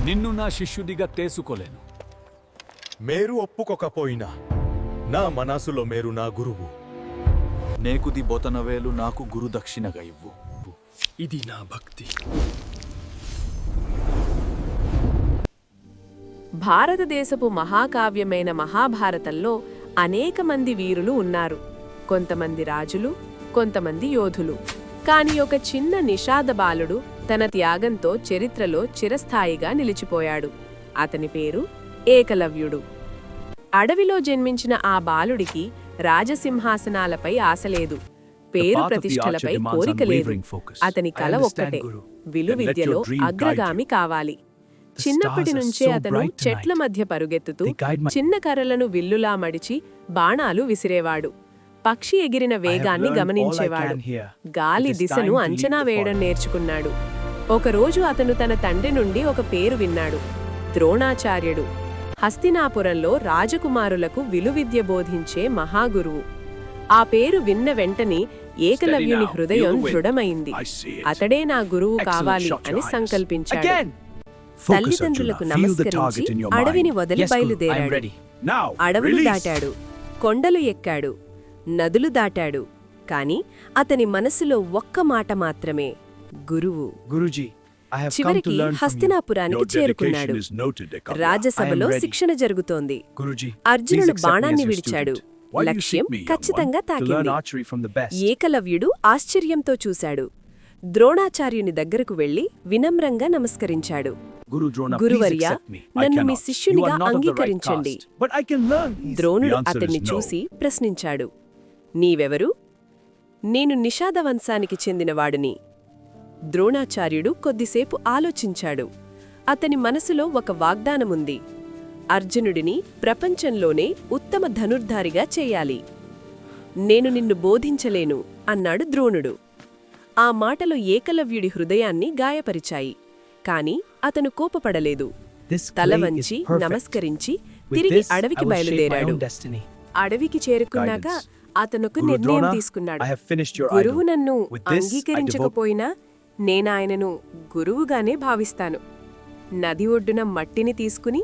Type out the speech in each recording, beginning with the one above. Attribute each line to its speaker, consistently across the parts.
Speaker 1: నిన్ను నా శిష్యుడిగా తీసుకోలేను.
Speaker 2: మేరు ఒప్పుకోకపోయినా నా మనసులో మేరు నా గురువు.
Speaker 3: నేకుది బొతనవేలు నాకు గురుదక్షిణగా ఇవ్వు.
Speaker 1: ఇది నా భక్తి.
Speaker 4: భారతదేశపు మహాకావ్యమైన మహాభారతంలో అనేక మంది వీరులు ఉన్నారు. కొంతమంది రాజులు, కొంతమంది యోధులు. కాని ఒక చిన్న నిషాద బాలుడు తన త్యాగంతో చరిత్రలో చిరస్థాయిగా నిలిచిపోయాడు. అతని పేరు ఏకలవ్యుడు. అడవిలో జన్మించిన ఆ బాలుడికి రాజసింహాసనాలపై ఆశలేదు, పేరు ప్రతిష్టలపై కోరిక లేదు. అతని కల ఒక్కటే, విలువిద్యలో అగ్రగామి కావాలి. చిన్నప్పటి నుంచే అతను చెట్ల మధ్య పరుగెత్తుతూ చిన్న కర్రలను విల్లులా మడిచి బాణాలు విసిరేవాడు. పక్షి ఎగిరిన వేగాన్ని గమనించేవాడు. గాలి దిశను అంచనా వేయడం నేర్చుకున్నాడు. ఒకరోజు అతను తన తండ్రి నుండి ఒక పేరు విన్నాడు, ద్రోణాచార్యుడు. హస్తినాపురంలో రాజకుమారులకు విలువిద్య బోధించే మహాగురువు. ఆ పేరు విన్న వెంటనే ఏకలవ్యుని హృదయం దృఢమైంది. అతడే నా గురువు కావాలి అని సంకల్పించాడు. తల్లిదండ్రులకు నమస్కరించి అడవిని వదిలి బయలుదేరాడు. అడవులు దాటాడు, కొండలు ఎక్కాడు, నదులు దాటాడు. కాని అతని మనసులో ఒక్క మాట మాత్రమే, గురువు. చివరికి హస్తినాపురానికి చేరుకున్నాడు. రాజసభలో శిక్షణ జరుగుతోంది. అర్జునుడు బాణాన్ని విడిచాడు. లక్ష్యం ఖచ్చితంగా తాకింది. ఏకలవ్యుడు ఆశ్చర్యంతో చూశాడు. ద్రోణాచార్యుని దగ్గరకు వెళ్లి వినమ్రంగా నమస్కరించాడు. గురువర్య, నన్ను మీ శిష్యునిగా అంగీకరించండి. ద్రోణుడు అతన్ని చూసి ప్రశ్నించాడు, నీవెవరు? నేను నిషాద వంశానికి చెందినవాడిని. ద్రోణాచార్యుడు కొద్దిసేపు ఆలోచించాడు. అతని మనసులో ఒక వాగ్దానముంది, అర్జునుడిని ప్రపంచంలోనే ఉత్తమ ధనుర్ధారిగా చేయాలి. నేను నిన్ను బోధించలేను అన్నాడు ద్రోణుడు. ఆ మాటలు ఏకలవ్యుడి హృదయాన్ని గాయపరిచాయి. కాని అతను కోపపడలేదు. తల వంచి నమస్కరించి తిరిగి అడవికి బయలుదేరాడు. అడవికి చేరుకున్నాక అతనొక నిర్ణయం తీసుకున్నాడు. గురువు నన్ను అంగీకరించకపోయినా నేనాయనను గురువుగానే భావిస్తాను. నది ఒడ్డున మట్టిని తీసుకుని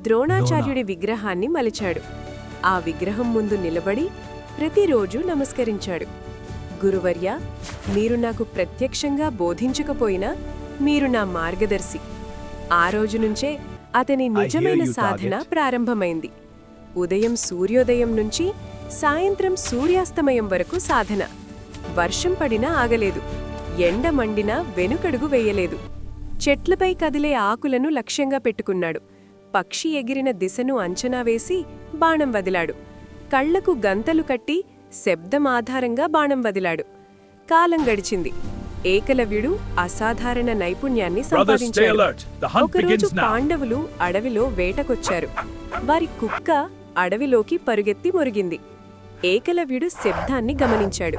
Speaker 4: ద్రోణాచార్యుడి విగ్రహాన్ని మలిచాడు. ఆ విగ్రహం ముందు నిలబడి ప్రతిరోజూ నమస్కరించాడు. గురువర్య, మీరు నాకు ప్రత్యక్షంగా బోధించకపోయినా మీరు నా మార్గదర్శి. ఆ రోజు నుంచే అతని నిజమైన సాధన ప్రారంభమైంది. ఉదయం సూర్యోదయం నుంచి సాయంత్రం సూర్యాస్తమయం వరకు సాధన. వర్షం పడినా ఆగలేదు, ఎండ మండినా వెనుకడుగు వేయలేదు. చెట్లపై కదిలే ఆకులను లక్ష్యంగా పెట్టుకున్నాడు. పక్షి ఎగిరిన దిశను అంచనా వేసి బాణం వదిలాడు. కళ్లకు గంతలు కట్టి శబ్దం ఆధారంగా బాణం వదిలాడు. కాలం గడిచింది. ఏకలవ్యుడు అసాధారణ నైపుణ్యాన్ని సంపాదించాడు. ఒకరోజు పాండవులు అడవిలో వేటకొచ్చారు. వారి కుక్క అడవిలోకి పరుగెత్తి మురిగింది. ఏకలవ్యుడు శబ్దాన్ని గమనించాడు.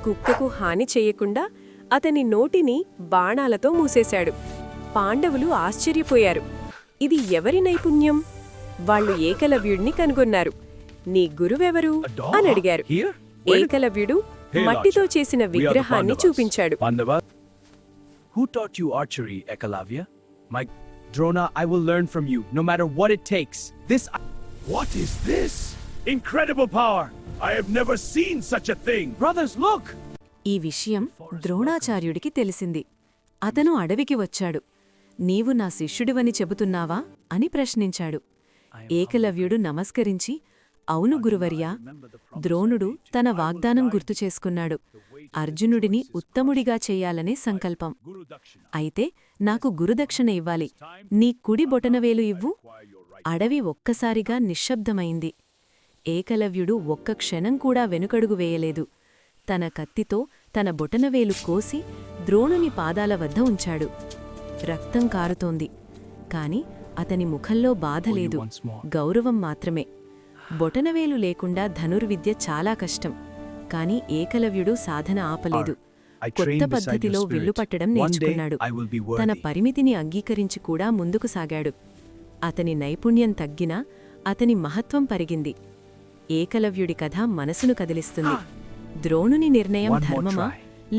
Speaker 4: కుక్కకు హాని చెయ్యకుండా అతని నోటిని బాణాలతో మూసేశాడు. పాండవులు ఆశ్చర్యపోయారు. ఇది ఎవరి నైపుణ్యం? వాళ్లు ఏకలవ్యుడిని కనుగొన్నారు. నీ గురువెవరు అని అడిగారు. ఏకలవ్యుడు మట్టితో చేసిన విగ్రహాన్ని చూపించాడు.
Speaker 3: Who taught you archery, Ekalavya? My Drona, I will learn from you, no matter what it takes.
Speaker 2: What is this? Incredible power! I have never seen such a thing!
Speaker 3: Brothers, look!
Speaker 5: ఈ విషయం ద్రోణాచార్యుడికి తెలిసింది. అతను అడవికి వచ్చాడు. నీవు నా శిష్యుడివని చెబుతున్నావా అని ప్రశ్నించాడు. ఏకలవ్యుడు నమస్కరించి, అవును గురువర్యా. ద్రోణుడు తన వాగ్దానం గుర్తుచేసుకున్నాడు. అర్జునుడిని ఉత్తముడిగా చెయ్యాలనే సంకల్పం. అయితే నాకు గురుదక్షిణ ఇవ్వాలి. నీ కుడి బొటనవేలు ఇవ్వు. అడవి ఒక్కసారిగా నిశ్శబ్దమైంది. ఏకలవ్యుడు ఒక్క క్షణం కూడా వెనుకడుగు వేయలేదు. తన కత్తితో తన బొటనవేలు కోసి ద్రోణుని పాదాల వద్ద ఉంచాడు. రక్తం కారుతోంది. కాని అతని ముఖంలో బాధలేదు, గౌరవం మాత్రమే. బొటనవేలు లేకుండా ధనుర్విద్య చాలా కష్టం. కాని ఏకలవ్యుడు సాధన ఆపలేదు. కొత్త పద్ధతిలో విల్లుపట్టడం నేర్చుకున్నాడు. తన పరిమితిని అంగీకరించి కూడా ముందుకు సాగాడు. అతని నైపుణ్యం తగ్గినా అతని మహత్వం పరిగింది. ఏకలవ్యుడి కథ మనసును కదిలిస్తుంది. ద్రోణుని నిర్ణయం ధర్మమా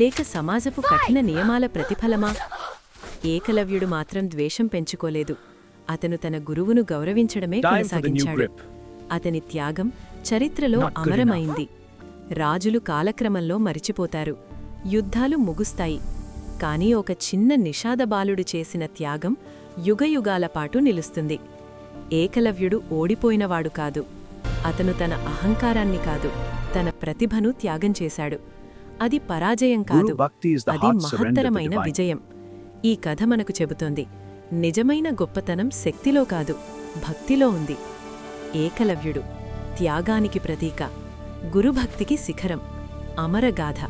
Speaker 5: లేక సమాజపు కఠిన నియమాల ప్రతిఫలమా? ఏకలవ్యుడు మాత్రం ద్వేషం పెంచుకోలేదు. అతను తన గురువును గౌరవించడమే
Speaker 3: Time for the new
Speaker 5: కొనసాగించాడు.
Speaker 3: grip.
Speaker 5: అతని త్యాగం చరిత్రలో
Speaker 3: Not good
Speaker 5: అమరమైంది. రాజులు కాలక్రమంలో మరిచిపోతారు, యుద్ధాలు ముగుస్తాయి, కానీ ఒక చిన్న నిషాదబాలుడు చేసిన త్యాగం యుగయుగాల పాటు నిలుస్తుంది. ఏకలవ్యుడు ఓడిపోయినవాడు కాదు. అతను తన అహంకారాన్ని కాదు, తన ప్రతిభను త్యాగం చేశాడు. అది పరాజయం కాదు,
Speaker 3: Guru Bhakti is the
Speaker 5: అది
Speaker 3: heart surrender to
Speaker 5: మహత్తరమైన
Speaker 3: divine.
Speaker 5: విజయం. ఈ కథ మనకు చెబుతోంది, నిజమైన గొప్పతనం శక్తిలో కాదు, భక్తిలో ఉంది. ఏకలవ్యుడు త్యాగానికి ప్రతీక, గురుభక్తికి శిఖరం, అమరగాథ.